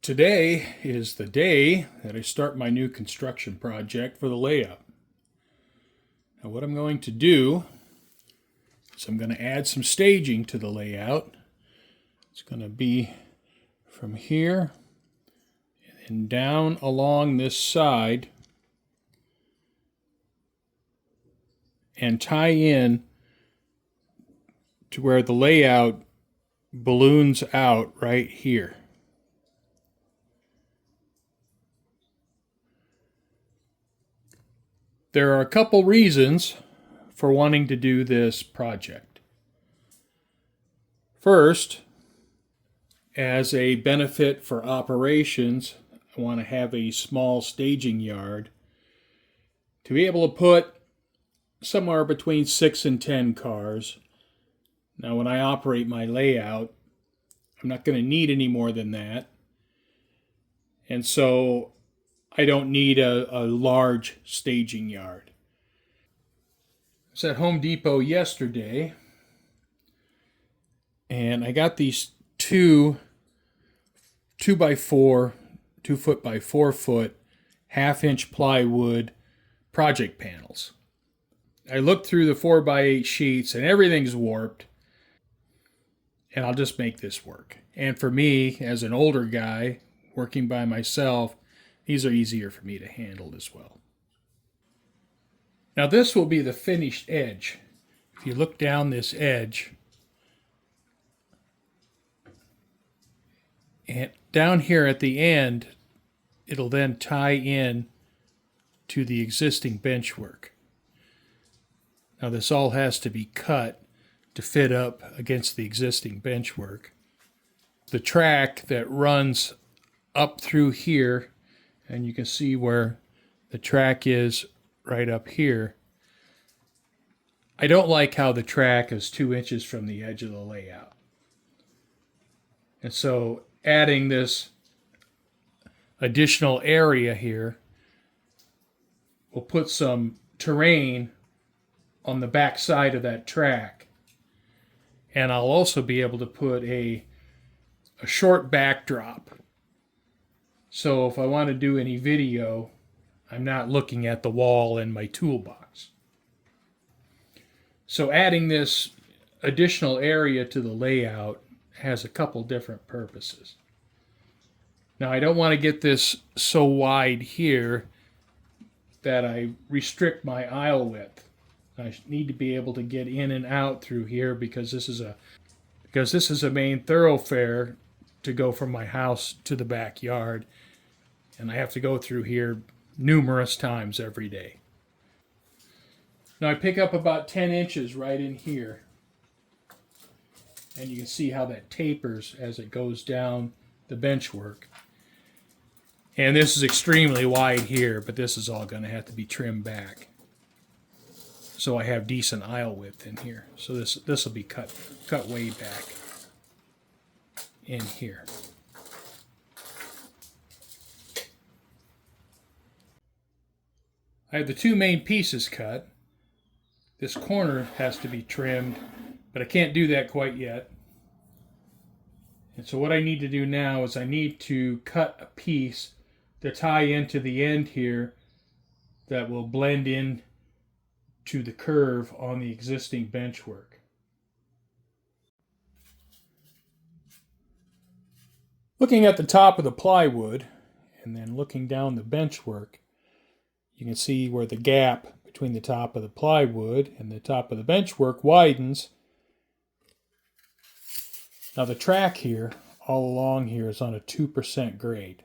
Today is the day that I start my new construction project for the layout. Now what I'm going to do is I'm going to add some staging to the layout. It's going to be from here and down along this side and tie in to where the layout balloons out right here. There are a couple reasons for wanting to do this project. First, as a benefit for operations, I want to have a small staging yard to be able to put somewhere between 6 and 10 cars. Now, when I operate my layout, I'm not going to need any more than that. And so I don't need a large staging yard. I was at Home Depot yesterday, and I got these two 2x4, 2 foot by 4 foot, 1/2 inch plywood project panels. I looked through the 4x8 sheets and everything's warped, and I'll just make this work. And for me, as an older guy working by myself, these are easier for me to handle as well. Now this will be the finished edge. If you look down this edge, and down here at the end, it'll then tie in to the existing benchwork. Now this all has to be cut to fit up against the existing benchwork. The track that runs up through here, and you can see where the track is right up here. I don't like how the track is 2 inches from the edge of the layout. And so adding this additional area here will put some terrain on the back side of that track. And I'll also be able to put a short backdrop. So if I want to do any video, I'm not looking at the wall in my toolbox. So adding this additional area to the layout has a couple different purposes. Now I don't want to get this so wide here that I restrict my aisle width. I need to be able to get in and out through here because this is a main thoroughfare to go from my house to the backyard, and I have to go through here numerous times every day. Now I pick up about 10 inches right in here, and you can see how that tapers as it goes down the benchwork. And this is extremely wide here, but this is all going to have to be trimmed back, so I have decent aisle width in here. So this will be cut way back in here. I have the two main pieces cut. This corner has to be trimmed, but I can't do that quite yet. And so what I need to do now is I need to cut a piece to tie into the end here that will blend in to the curve on the existing benchwork. Looking at the top of the plywood and then looking down the benchwork, you can see where the gap between the top of the plywood and the top of the benchwork widens. Now the track here, all along here, is on a 2% grade.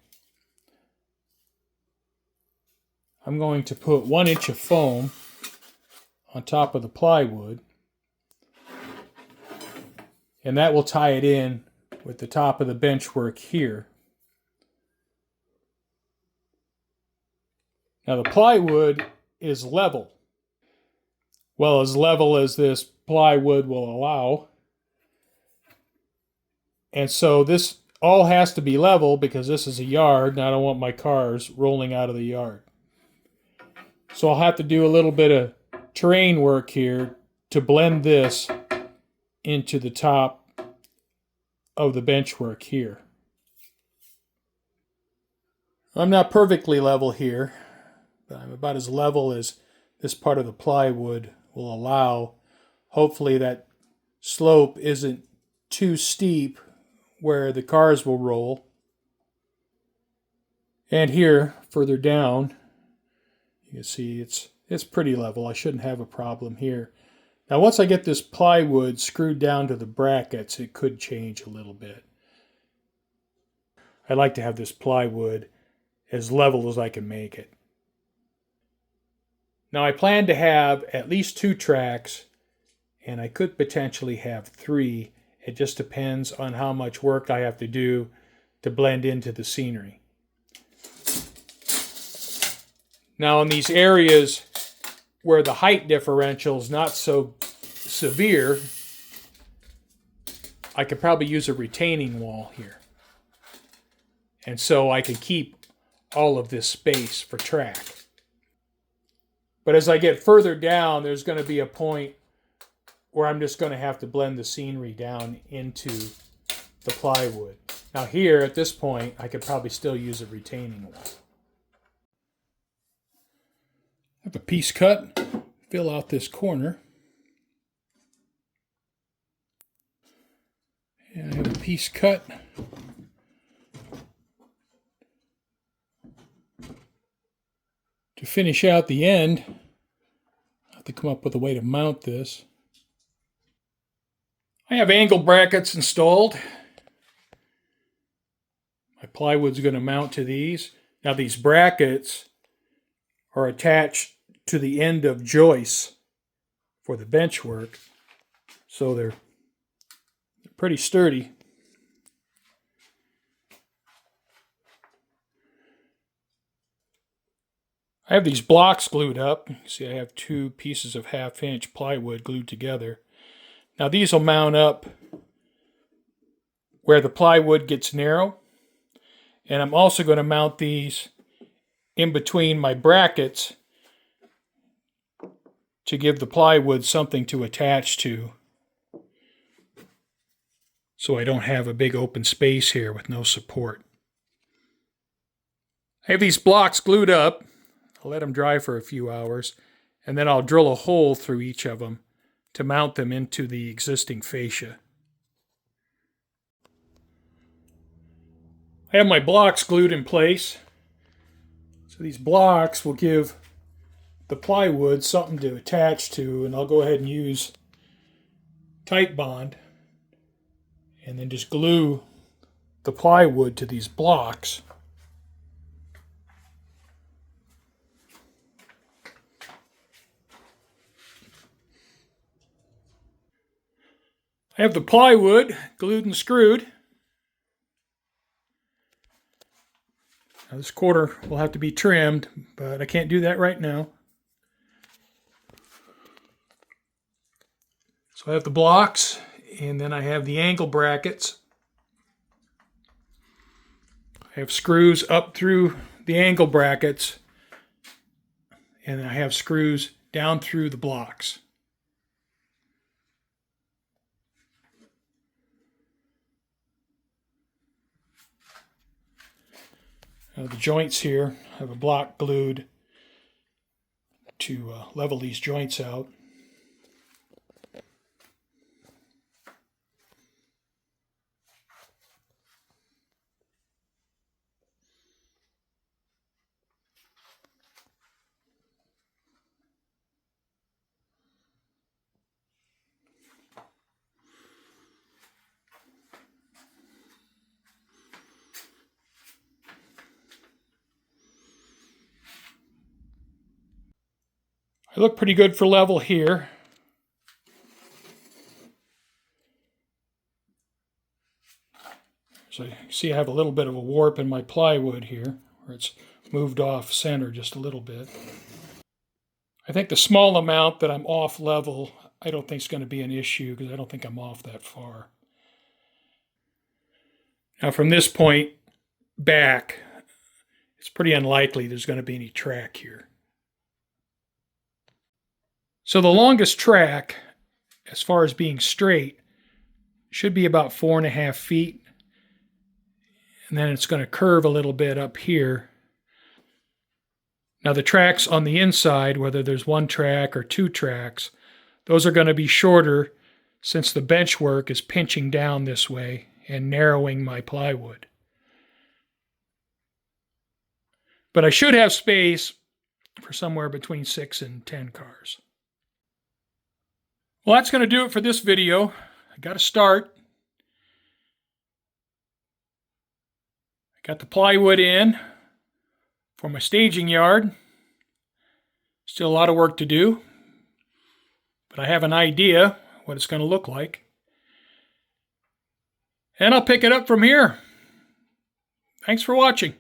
I'm going to put 1 inch of foam on top of the plywood, and that will tie it in with the top of the benchwork here. Now the plywood is level. Well, as level as this plywood will allow. And so this all has to be level because this is a yard and I don't want my cars rolling out of the yard. So I'll have to do a little bit of terrain work here to blend this into the top of the benchwork here. I'm not perfectly level here, but I'm about as level as this part of the plywood will allow. Hopefully that slope isn't too steep where the cars will roll. And here, further down, you can see it's pretty level. I shouldn't have a problem here. Now once I get this plywood screwed down to the brackets, it could change a little bit. I like to have this plywood as level as I can make it. Now I plan to have at least 2 tracks, and I could potentially have 3. It just depends on how much work I have to do to blend into the scenery. Now in these areas where the height differential is not so severe, I could probably use a retaining wall here. And so I can keep all of this space for track. But as I get further down, there's going to be a point where I'm just going to have to blend the scenery down into the plywood. Now here, at this point, I could probably still use a retaining wall. I have a piece cut, fill out this corner. And I have a piece cut. To finish out the end, I have to come up with a way to mount this. I have angle brackets installed. My plywood's going to mount to these. Now these brackets are attached to the end of joists for the bench work, so they're pretty sturdy. I have these blocks glued up. You can see I have 2 pieces of 1/2-inch plywood glued together. Now these will mount up where the plywood gets narrow. And I'm also going to mount these in between my brackets to give the plywood something to attach to, so I don't have a big open space here with no support. I have these blocks glued up. I'll let them dry for a few hours, and then I'll drill a hole through each of them to mount them into the existing fascia. I have my blocks glued in place. So these blocks will give the plywood something to attach to, and I'll go ahead and use Titebond and then just glue the plywood to these blocks. I have the plywood glued and screwed. Now this corner will have to be trimmed, but I can't do that right now. So I have the blocks, and then I have the angle brackets. I have screws up through the angle brackets, and I have screws down through the blocks. The joints here, I have a block glued to level these joints out. I look pretty good for level here. So you see I have a little bit of a warp in my plywood here, where it's moved off center just a little bit. I think the small amount that I'm off level, I don't think is going to be an issue, because I don't think I'm off that far. Now from this point back, it's pretty unlikely there's going to be any track here. So the longest track, as far as being straight, should be about 4.5 feet. And then it's going to curve a little bit up here Now the tracks on the inside, whether there's one track or two tracks, those are going to be shorter since the bench work is pinching down this way and narrowing my plywood. But I should have space for somewhere between 6 and 10 cars. Well, that's going to do it for this video. I got to start. I got the plywood in for my staging yard. Still a lot of work to do, but I have an idea what it's going to look like. And I'll pick it up from here. Thanks for watching.